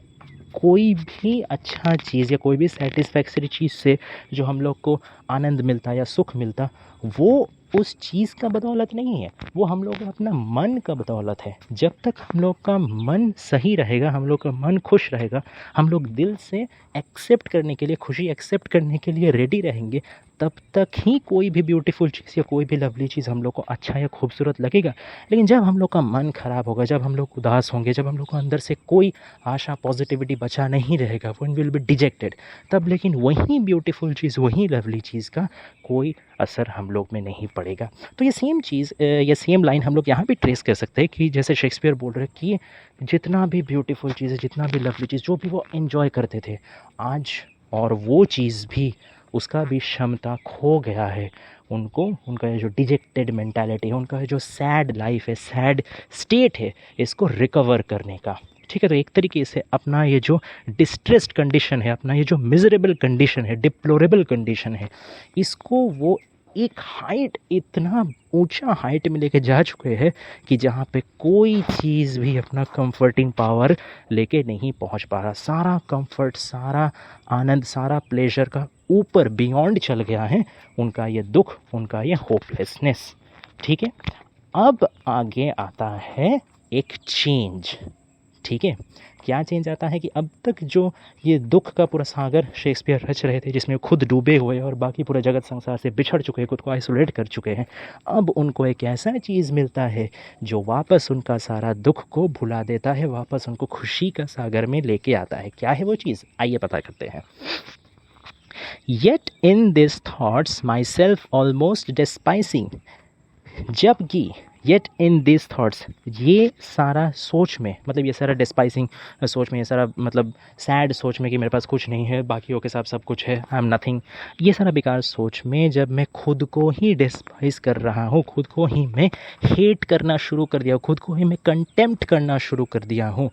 कोई भी अच्छा चीज़ या कोई भी सैटिस्फैक्टरी चीज़ से जो हम लोग को आनंद मिलता या सुख मिलता, वो उस चीज़ का बदौलत नहीं है, वो हम लोग का अपना मन का बदौलत है। जब तक हम लोग का मन सही रहेगा, हम लोग का मन खुश रहेगा, हम लोग दिल से एक्सेप्ट करने के लिए, खुशी एक्सेप्ट करने के लिए रेडी रहेंगे, तब तक ही कोई भी ब्यूटीफुल चीज़ या कोई भी लवली चीज़ हम लोग को अच्छा या खूबसूरत लगेगा। लेकिन जब हम लोग का मन ख़राब होगा, जब हम लोग उदास होंगे, जब हम लोग को अंदर से कोई आशा, पॉजिटिविटी बचा नहीं रहेगा, वन विल बी डिजेक्टेड, तब लेकिन वही ब्यूटीफुल चीज़, वही लवली चीज़ का कोई असर हम लोग में नहीं पड़ेगा। तो ये सेम चीज़ या सेम लाइन हम लोग यहाँ भी ट्रेस कर सकते हैं कि जैसे शेक्सपियर बोल रहे हैं कि जितना भी ब्यूटीफुल चीज़ है, जितना भी लवली चीज़, जो भी वो एन्जॉय करते थे, आज और वो चीज़ भी, उसका भी क्षमता खो गया है उनको। उनका ये जो डिजेक्टेड मेंटालिटी है, उनका जो सैड लाइफ है, सैड स्टेट है, इसको रिकवर करने का, ठीक है? तो एक तरीके से अपना ये जो डिस्ट्रेस्ड कंडीशन है, अपना ये जो मिजरेबल कंडीशन है, डिप्लोरेबल कंडीशन है, इसको वो एक हाइट, इतना ऊंचा हाइट में लेके जा चुके हैं कि जहाँ पे कोई चीज़ भी अपना कंफर्टिंग पावर लेके नहीं पहुँच पा रहा। सारा कंफर्ट, सारा आनंद, सारा प्लेजर का ऊपर बियॉन्ड चल गया है उनका ये दुख, उनका ये होपलेसनेस, ठीक है? अब आगे आता है एक चेंज, ठीक है? क्या चेंज आता है कि अब तक जो ये दुख का पूरा सागर शेक्सपियर रच रहे थे, जिसमें खुद डूबे हुए और बाकी पूरे जगत संसार से बिछड़ चुके हैं, खुद को आइसोलेट कर चुके हैं, अब उनको एक ऐसा चीज़ मिलता है जो वापस उनका सारा दुख को भुला देता है, वापस उनको खुशी का सागर में लेके आता है। क्या है वो चीज़? आइए पता करते हैं। Yet in these thoughts myself almost despising, जबकि येट इन दिस थाट्स, ये सारा सोच में, मतलब ये सारा डिस्पाइसिंग सोच में, ये सारा मतलब सैड सोच में कि मेरे पास कुछ नहीं है, बाकियों के साथ सब कुछ है, आई एम नथिंग, ये सारा बेकार सोच में जब मैं खुद को ही डिस्पाइस कर रहा हूँ, खुद को ही मैं हेट करना शुरू कर दिया हूँ, खुद को ही मैं कंटेम्प्ट करना शुरू कर दिया हूँ,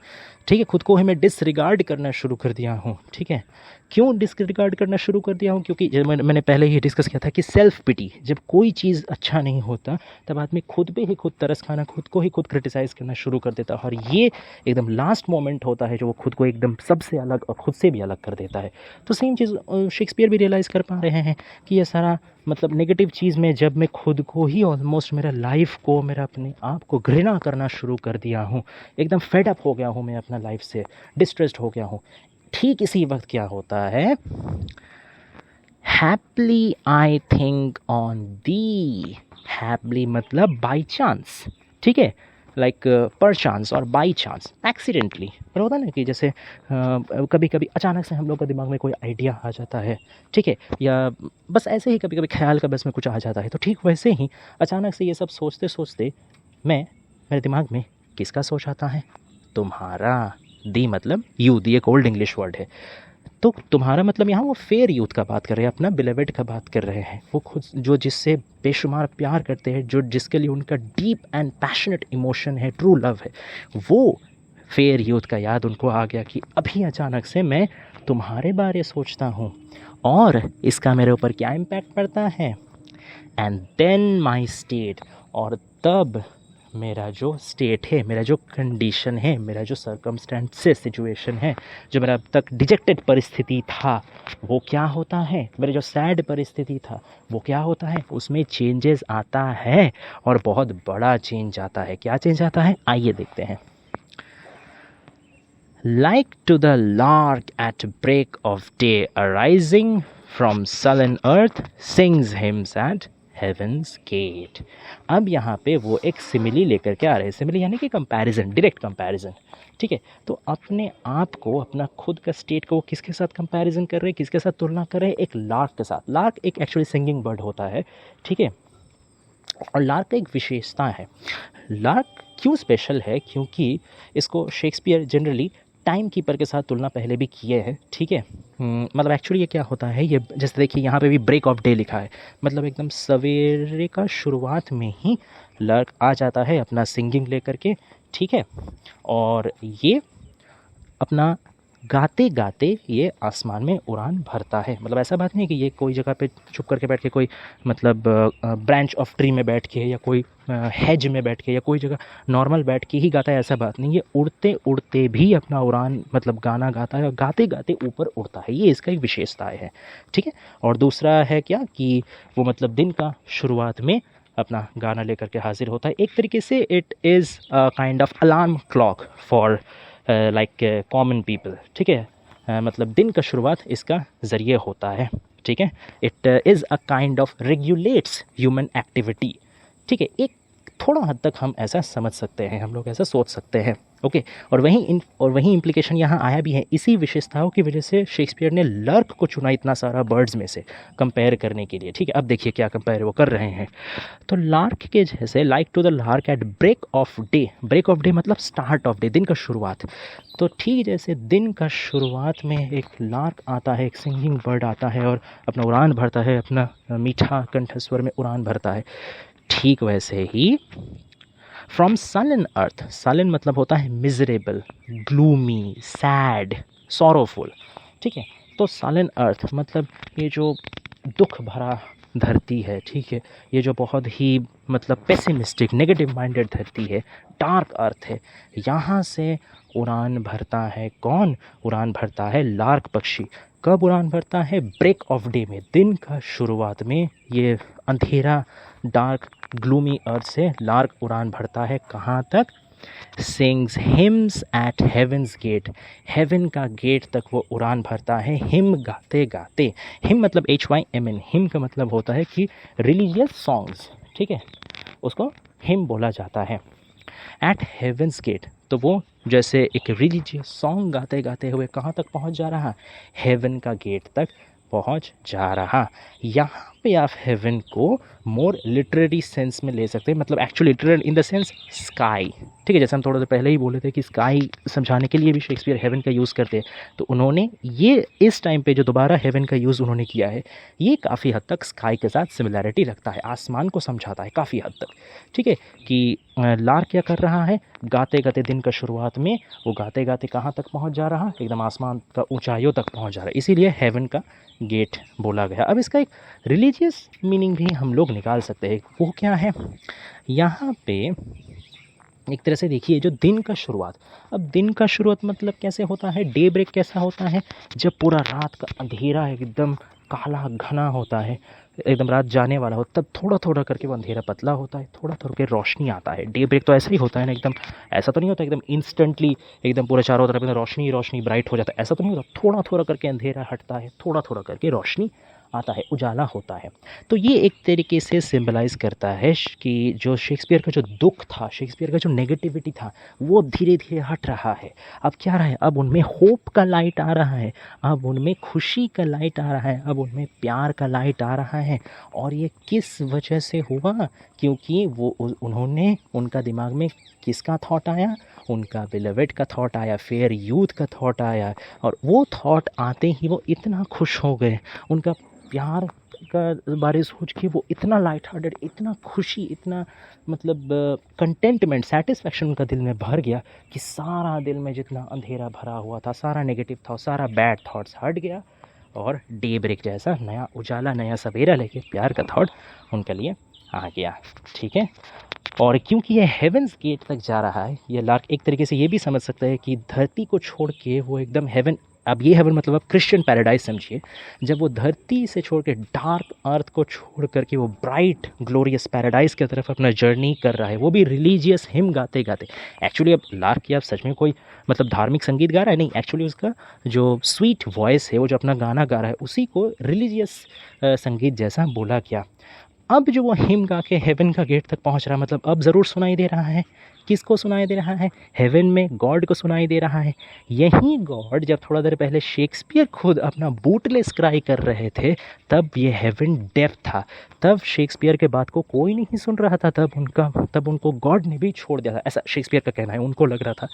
ठीक है? खुद को ही मैं डिसरिगार्ड करना शुरू कर दिया हूँ, ठीक है? क्यों डिसरिगार्ड करना शुरू कर दिया हूँ? क्योंकि जब मैंने पहले ही डिस्कस किया था कि सेल्फ पिटी, जब कोई चीज़ अच्छा नहीं होता तब आदमी खुद पे ही खुद तरस खाना, खुद को ही खुद क्रिटिसाइज़ करना शुरू कर देता है, और ये एकदम लास्ट मोमेंट होता है जो वो खुद को एकदम सबसे अलग और खुद से भी अलग कर देता है। तो सेम चीज़ शेक्सपियर भी रियलाइज़ कर पा रहे हैं कि ये सारा मतलब नेगेटिव चीज़ में जब मैं खुद को ही ऑलमोस्ट मेरा लाइफ को, मेरा अपने आप को घृणा करना शुरू कर दिया हूँ, एकदम फेड अप हो गया हूँ मैं अपना लाइफ से, डिस्ट्रेस्ड हो गया हूँ, ठीक इसी वक्त क्या होता है, happily I think on the, happily मतलब बाई चांस, ठीक है? लाइक पर चांस और बाई चांस, एक्सीडेंटली। पर होता है ना कि जैसे कभी कभी अचानक से हम लोग का दिमाग में कोई आइडिया आ जाता है, ठीक है? या बस ऐसे ही कभी कभी ख्याल का बस में कुछ आ जाता है, तो ठीक वैसे ही अचानक से ये सब सोचते सोचते मेरे दिमाग में किसका सोच आता है? तुम्हारा। दी मतलब यू, दी एक ओल्ड इंग्लिश वर्ड है, तो तुम्हारा मतलब यहाँ वो फेयर यूथ का बात कर रहे हैं, अपना बिलेवेड का बात कर रहे हैं, वो खुद जो जिससे बेशुमार प्यार करते हैं, जो जिसके लिए उनका डीप एंड पैशनेट इमोशन है, ट्रू लव है, वो फेयर यूथ का याद उनको आ गया कि अभी अचानक से मैं तुम्हारे बारे सोचता हूँ और इसका मेरे ऊपर क्या इम्पैक्ट पड़ता है। एंड देन माई स्टेट, और तब मेरा जो स्टेट है, मेरा जो कंडीशन है, मेरा जो सर्कमस्टेंसेस सिचुएशन है, जो मेरा अब तक डिजेक्टेड परिस्थिति था वो क्या होता है, मेरा जो सैड परिस्थिति था वो क्या होता है, उसमें चेंजेस आता है और बहुत बड़ा चेंज आता है। क्या चेंज आता है, आइए देखते हैं। Like to the lark at break of day arising from sullen earth sings hymns at heaven's gate। अब यहाँ पे वो एक सिमिली लेकर के आ रहे हैं। सिमिली यानी कि कंपैरिजन, डायरेक्ट कंपैरिजन। ठीक है, तो अपने आप को, अपना खुद का स्टेट को किसके साथ कंपैरिजन कर रहे हैं, किसके साथ तुलना कर रहे हैं, एक लार्क के साथ। लार्क एक एक्चुअली सिंगिंग बर्ड होता है, ठीक है, और लार्क का एक विशेषता है। लार्क क्यों स्पेशल है, क्योंकि इसको शेक्सपियर जनरली टाइम कीपर के साथ तुलना पहले भी किए हैं, ठीक है। मतलब एक्चुअली ये क्या होता है, ये जैसे देखिए यहाँ पे भी ब्रेक ऑफ डे लिखा है, मतलब एकदम सवेरे का शुरुआत में ही लार्क आ जाता है अपना सिंगिंग लेकर के, ठीक है, और ये अपना गाते गाते ये आसमान में उड़ान भरता है। मतलब ऐसा बात नहीं है कि ये कोई जगह पे चुप करके बैठ के, कोई मतलब ब्रांच ऑफ ट्री में बैठ के, या कोई हेज में बैठ के, या कोई जगह नॉर्मल बैठ के ही गाता है, ऐसा बात नहीं। ये उड़ते उड़ते भी अपना उड़ान मतलब गाना गाता है और गाते गाते ऊपर उड़ता है, ये इसका एक विशेषता है, ठीक है। और दूसरा है क्या कि वो मतलब दिन का शुरुआत में अपना गाना लेकर के हाजिर होता है। एक तरीके से it is kind of alarm clock for like common people, ठीक है। मतलब दिन का शुरुआत इसका ज़रिए होता है, ठीक है। It is a kind of regulates human activity, ठीक है। एक थोड़ा हद तक हम ऐसा समझ सकते हैं, हम लोग ऐसा सोच सकते हैं, ओके। और वहीं इम्प्लीकेशन यहाँ आया भी है। इसी विशेषताओं की वजह से शेक्सपियर ने लार्क को चुना इतना सारा बर्ड्स में से कंपेयर करने के लिए, ठीक है। अब देखिए क्या कंपेयर वो कर रहे हैं। तो लार्क के जैसे, like to the lark at break of day, break of day मतलब स्टार्ट ऑफ डे, दिन का शुरुआत। तो ठीक जैसे दिन का शुरुआत में एक लार्क आता है, एक सिंगिंग बर्ड आता है और अपना उड़ान भरता है, अपना मीठा कंठस्वर में उड़ान भरता है, ठीक वैसे ही फ्रॉम सलन अर्थ, सलन मतलब होता है मिजरेबल, ग्लूमी, सैड, सॉरोफुल, ठीक है। तो सलन अर्थ मतलब ये जो दुख भरा धरती है, ठीक है, ये जो बहुत ही मतलब पेसिमिस्टिक, नेगेटिव माइंडेड धरती है, डार्क अर्थ है, यहाँ से उड़ान भरता है कौन, उड़ान भरता है लार्क पक्षी। कब उड़ान भरता है, ब्रेक ऑफ डे में, दिन का शुरुआत में ये अंधेरा डार्क ग्लूमी अर्थ से लार्क उड़ान भरता है कहाँ तक, sings hymns at heaven's gate, heaven का गेट तक वो उड़ान भरता है हिम गाते गाते। हिम मतलब HYMN, हिम का मतलब होता है कि रिलीजियस सॉन्ग्स, ठीक है, उसको हिम बोला जाता है। एट हेवन्स गेट, तो वो जैसे एक रिलीजियस सॉन्ग गाते गाते हुए कहाँ तक पहुँच जा रहा, हेवन का गेट तक पहुँच जा रहा। यहाँ पे आप हेवन को मोर लिटरेरी सेंस में ले सकते हैं, मतलब actually literal in the sense sky, ठीक है। जैसे हम थोड़ा देर पहले ही बोले थे कि स्काई समझाने के लिए भी शेक्सपियर हेवन का यूज़ करते हैं, तो उन्होंने ये इस टाइम पे जो दोबारा हेवन का यूज़ उन्होंने किया है, ये काफ़ी हद तक स्काई के साथ सिमिलैरिटी रखता है, आसमान को समझाता है काफ़ी हद तक, ठीक है। कि लार्क क्या कर रहा है, गाते गाते दिन का शुरुआत में वो गाते गाते कहाँ तक पहुँच जा रहा, एकदम आसमान का ऊंचाइयों तक पहुँच जा रहा है, इसीलिए हेवन का गेट बोला गया। अब इसका एक रिलीजियस मीनिंग भी हम लोग निकाल सकते हैं, वो क्या है, यहाँ पे एक तरह से देखिए जो दिन का शुरुआत, अब दिन का शुरुआत मतलब कैसे होता है, डे ब्रेक कैसा होता है, जब पूरा रात का अंधेरा एकदम काला घना होता है, एकदम रात जाने वाला हो, तब थोड़ा थोड़ा करके वो अंधेरा पतला होता है, थोड़ा थोड़ा करके रोशनी आता है। डे ब्रेक तो ऐसा ही होता है ना, एकदम ऐसा तो नहीं होता एकदम इंस्टेंटली एकदम पूरे चारों तरफ एकदम रोशनी रोशनी ब्राइट हो जाता है, ऐसा तो नहीं होता, थोड़ा थोड़ा करके अंधेरा हटता है, थोड़ा थोड़ा करके रोशनी आता है, उजाला होता है। तो ये एक तरीके से सिंबलाइज़ करता है कि जो शेक्सपियर का जो दुख था, शेक्सपियर का जो नेगेटिविटी था, वो धीरे धीरे हट रहा है। अब क्या रहा है, अब उनमें होप का लाइट आ रहा है, अब उनमें खुशी का लाइट आ रहा है, अब उनमें प्यार का लाइट आ रहा है। और ये किस वजह से हुआ, क्योंकि वो उन्होंने, उनका दिमाग में किसका थॉट आया, उनका बिलवेड का थॉट आया, फेयर यूथ का थॉट आया, और वो थॉट आते ही वो इतना खुश हो गए, उनका प्यार का बारे सोच के वो इतना लाइट हार्टेड, इतना खुशी, इतना मतलब कंटेंटमेंट, सेटिस्फैक्शन उनका दिल में भर गया कि सारा दिल में जितना अंधेरा भरा हुआ था, सारा नेगेटिव था, सारा बैड थॉट्स हट गया, और डे ब्रेक जैसा नया उजाला, नया सवेरा लेके प्यार का थॉट उनके लिए आ गया, ठीक है। और क्योंकि ये हेवन्स गेट तक जा रहा है, ये लार्क एक तरीके से ये भी समझ सकता है कि धरती को छोड़ के वो एकदम हेवन, अब ये हेवन मतलब आप क्रिश्चियन पैराडाइज समझिए, जब वो धरती से छोड़ के डार्क अर्थ को छोड़ करके वो ब्राइट ग्लोरियस पैराडाइज की तरफ अपना जर्नी कर रहा है, वो भी रिलीजियस हिम गाते गाते। एक्चुअली अब लार्क की आप सच में कोई मतलब धार्मिक संगीत गा रहा है नहीं, एक्चुअली उसका जो स्वीट वॉइस है, वो जो अपना गाना गा रहा है, उसी को रिलीजियस संगीत जैसा बोला गया। अब जो वो हिम गा के हेवन का गेट तक पहुंच रहा है, मतलब अब ज़रूर सुनाई दे रहा है। किसको सुनाई दे रहा है? हेवन में गॉड को सुनाई दे रहा है। यही गॉड जब थोड़ा देर पहले शेक्सपियर खुद अपना बूटलेस क्राई कर रहे थे, तब ये हेवन डेफ था, तब शेक्सपियर के बात को कोई नहीं सुन रहा था, तब उनको गॉड ने भी छोड़ दिया था, ऐसा शेक्सपियर का कहना है, उनको लग रहा था।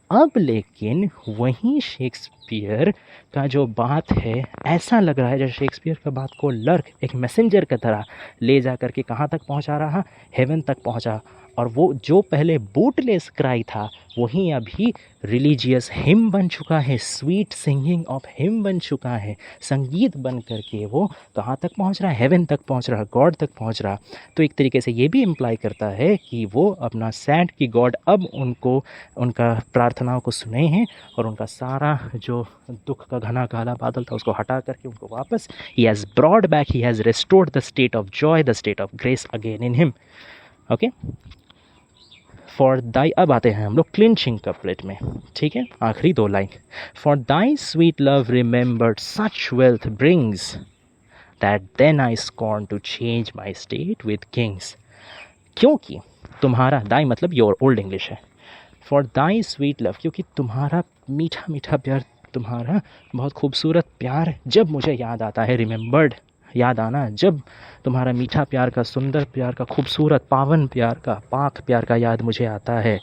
अब लेकिन वहीं शेक्सपियर का जो बात है, ऐसा लग रहा है जैसे शेक्सपियर का बात को लर्क एक मैसेंजर की तरह ले जा कर के कहाँ तक पहुँचा रहा, हेवन तक पहुँचा। और वो जो पहले बूटलेस क्राई था, वहीं अभी रिलीजियस हिम बन चुका है, स्वीट सिंगिंग ऑफ हिम बन चुका है, संगीत बन करके वो कहाँ तक पहुँच रहा है, हेवन तक पहुँच रहा, गॉड तक पहुँच रहा। तो एक तरीके से ये भी इम्प्लाई करता है कि वो अपना सैड की गॉड अब उनको उनका प्रार्थनाओं को सुने हैं, और उनका सारा जो दुख का घना काला बादल था उसको हटा करके उनको वापस he has brought back, he has restored the state of joy, the state of grace again in him. Okay, for thy, अब आते हैं हम लोग क्लिंचिंग कपलेट में, ठीक है, आखिरी दो line. For thy sweet love remembered such wealth brings that then I scorn to change my state with kings. क्योंकि तुम्हारा, दाई मतलब योर ओल्ड इंग्लिश है, फॉर दाई स्वीट लव, क्योंकि तुम्हारा मीठा मीठा प्यार, तुम्हारा बहुत खूबसूरत प्यार जब मुझे याद आता है, रिमेंबर्ड याद आना, जब तुम्हारा मीठा प्यार का, सुंदर प्यार का, खूबसूरत पावन प्यार का, पाक प्यार का याद मुझे आता है,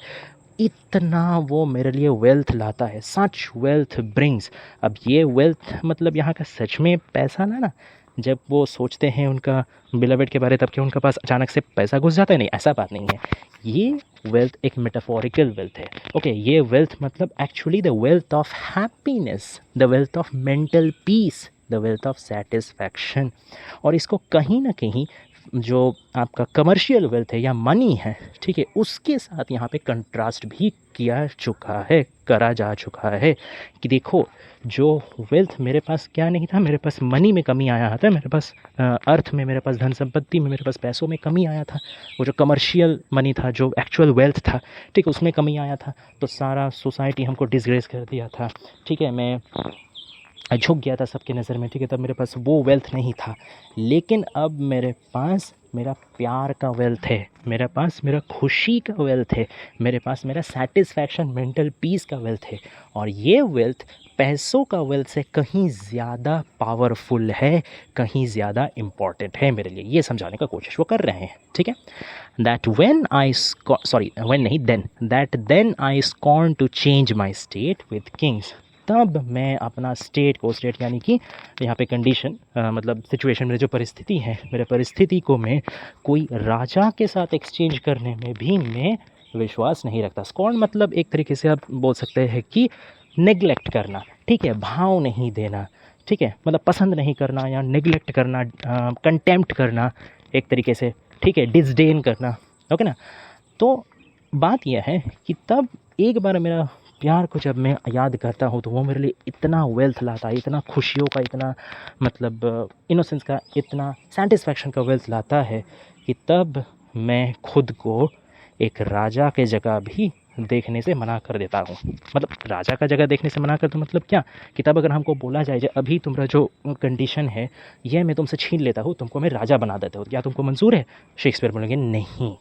इतना वो मेरे लिए वेल्थ लाता है। सच वेल्थ ब्रिंग्स, अब ये वेल्थ मतलब यहाँ का सच में पैसा लाना, जब वो सोचते हैं उनका बिलवेड के बारे, तब कि उनके पास अचानक से पैसा घुस जाता है, नहीं, ऐसा बात नहीं है। ये वेल्थ एक मेटाफोरिकल वेल्थ है। ओके, ये वेल्थ मतलब actually the wealth of happiness, the wealth of mental peace, the wealth of satisfaction. और इसको कहीं ना कहीं जो आपका कमर्शियल वेल्थ है या मनी है, ठीक है, उसके साथ यहाँ पे कंट्रास्ट भी किया चुका है, करा जा चुका है कि देखो, जो वेल्थ मेरे पास क्या नहीं था, मेरे पास मनी में कमी आया था, मेरे पास अर्थ में, मेरे पास धन संपत्ति में, मेरे पास पैसों में कमी आया था, वो जो कमर्शियल मनी था, जो एक्चुअल वेल्थ था, ठीक, उसमें कमी आया था, तो सारा सोसाइटी हमको डिसग्रेस कर दिया था, ठीक है, मैं झुक गया था सबके नज़र में, ठीक है, तब मेरे पास वो वेल्थ नहीं था। लेकिन अब मेरे पास मेरा प्यार का वेल्थ है, मेरे पास मेरा खुशी का वेल्थ है, मेरे पास मेरा सेटिस्फैक्शन, मेंटल पीस का वेल्थ है, और ये वेल्थ पैसों का वेल्थ से कहीं ज़्यादा पावरफुल है, कहीं ज़्यादा इम्पॉर्टेंट है मेरे लिए। ये समझाने का कोशिश वो कर रहे हैं, ठीक है। That then I scorn to change my state with kings, तब मैं अपना स्टेट को, स्टेट यानी कि यहाँ पे कंडीशन, मतलब सिचुएशन, मेरी जो परिस्थिति है, मेरे परिस्थिति को मैं कोई राजा के साथ एक्सचेंज करने में भी मैं विश्वास नहीं रखता। स्कॉर्न मतलब एक तरीके से आप बोल सकते हैं कि नेग्लेक्ट करना, ठीक है, भाव नहीं देना, ठीक है, मतलब पसंद नहीं करना या नेग्लेक्ट करना, कंटेम्प्ट करना एक तरीके से, ठीक है, डिसडेन करना, ओके ना। तो बात यह है कि तब एक बार मेरा प्यार को जब मैं याद करता हूँ, तो वो मेरे लिए इतना वेल्थ लाता है, इतना खुशियों का, इतना मतलब इनोसेंस का, इतना सेटिस्फैक्शन का वेल्थ लाता है कि तब मैं खुद को एक राजा के जगह भी देखने से मना कर देता हूँ। मतलब राजा का जगह देखने से मना कर, तो मतलब क्या कि तब अगर हमको बोला जाए अभी तुम्हारा जो कंडीशन है ये मैं तुमसे छीन लेता हूँ, तुमको मैं राजा बना देता हूँ, क्या तुमको मंजूर है? शेक्सपियर बोलेंगे नहीं।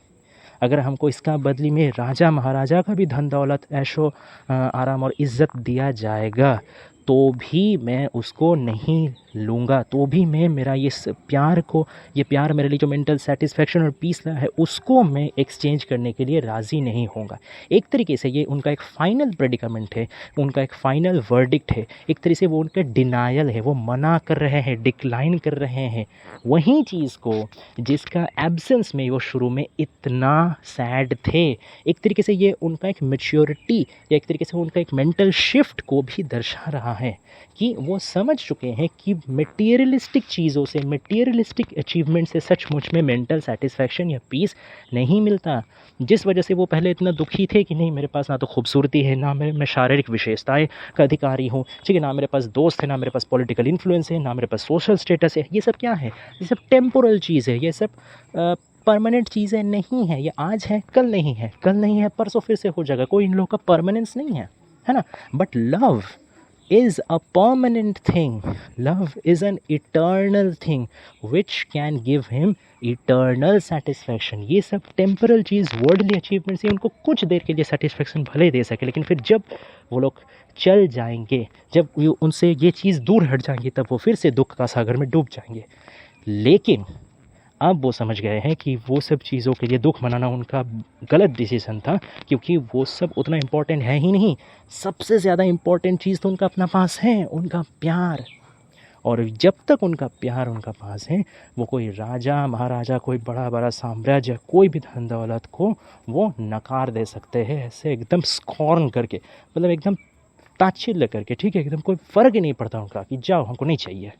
अगर हमको इसका बदली में राजा महाराजा का भी धन दौलत, ऐशो आराम और इज़्ज़त दिया जाएगा, तो भी मैं उसको नहीं लूँगा, तो भी मैं मेरा ये प्यार को, ये प्यार मेरे लिए जो मेंटल सेटिस्फैक्शन और पीस है, उसको मैं एक्सचेंज करने के लिए राज़ी नहीं होऊंगा। एक तरीके से ये उनका एक फ़ाइनल प्रेडिकामेंट है, उनका एक फ़ाइनल वर्डिक्ट है, एक तरीके से वो उनका डिनायल है, वो मना कर रहे हैं, डिक्लाइन कर रहे हैं वही चीज़ को जिसका एब्सेंस में वो शुरू में इतना सैड थे। एक तरीके से ये उनका एक मैच्योरिटी या एक तरीके से उनका एक मेंटल शिफ्ट को भी दर्शा रहा है कि वो समझ चुके हैं कि मटेरियलिस्टिक चीज़ों से, मटेरियलिस्टिक अचीवमेंट से सचमुच में मेंटल सेटिस्फैक्शन या पीस नहीं मिलता। जिस वजह से वो पहले इतना दुखी थे कि नहीं मेरे पास ना तो खूबसूरती है, ना मैं शारीरिक विशेषताएं का अधिकारी हूँ, ठीक है, ना मेरे पास दोस्त है, ना मेरे पास पॉलिटिकल इन्फ्लुएंस है, ना मेरे पास सोशल स्टेटस है। ये सब क्या है? ये सब टेम्पोरल चीज़ है, ये सब परमानेंट चीज़ें नहीं है। ये आज है, कल नहीं है, कल नहीं है, परसों फिर से हो जाएगा। कोई इन लोगों का परमानेंस नहीं है ना। But love is a permanent thing. Love is an eternal thing which can give him eternal satisfaction. ये सब टेम्परल चीज़, वर्ल्डली अचीवमेंट्स, ये उनको कुछ देर के लिए सेटिस्फेक्शन भले दे सके, लेकिन फिर जब वो लोग चल जाएंगे, जब उनसे ये चीज़ दूर हट जाएंगी, तब वो फिर से दुख का सागर में डूब जाएंगे। लेकिन अब वो समझ गए हैं कि वो सब चीज़ों के लिए दुख मनाना उनका गलत डिसीज़न था, क्योंकि वो सब उतना इम्पोर्टेंट है ही नहीं। सबसे ज़्यादा इम्पोर्टेंट चीज़ तो उनका अपना पास है, उनका प्यार। और जब तक उनका प्यार उनका पास है, वो कोई राजा महाराजा, कोई बड़ा बड़ा साम्राज्य, कोई भी धन दौलत को वो नकार दे सकते हैं, ऐसे एकदम स्कॉर्न करके, मतलब एकदम ताच्छिल्य करके, ठीक है, एकदम कोई फ़र्क ही नहीं पड़ता उनका कि जाओ, हमको नहीं चाहिए।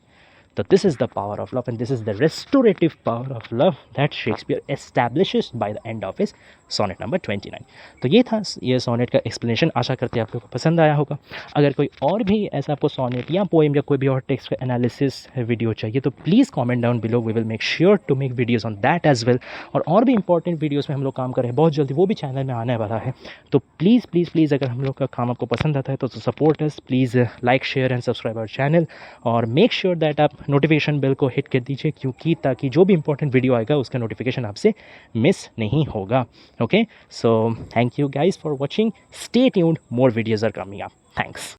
So this is the power of love, and this is the restorative power of love that Shakespeare establishes by the end of his sonnet number 29. तो ये था ये सोनेट का एक्सप्लेनेशन। आशा करते हैं आप लोगों को पसंद आया होगा। अगर कोई और भी ऐसा आपको सोनेट या पोएम या कोई भी और टेक्स्ट का एनालिसिस वीडियो चाहिए तो please comment down below, we will make sure to make videos on that as well. और भी इंपॉर्टेंट वीडियोज़ में हम लोग काम कर रहे हैं बहुत जल्दी, वो भी चैनल में आने वाला है। तो प्लीज़ प्लीज़ प्लीज़ अगर हम लोग का काम आपको पसंद आता है तो support us, please like share and subscribe our channel, और मेक श्योर दैट आप नोटिफिकेशन बेल को हिट कर दीजिए, क्योंकि ताकि जो भी इंपॉर्टेंट वीडियो आएगा उसका नोटिफिकेशन आपसे मिस नहीं होगा। Okay, so thank you guys for watching, stay tuned, more videos are coming up. Thanks.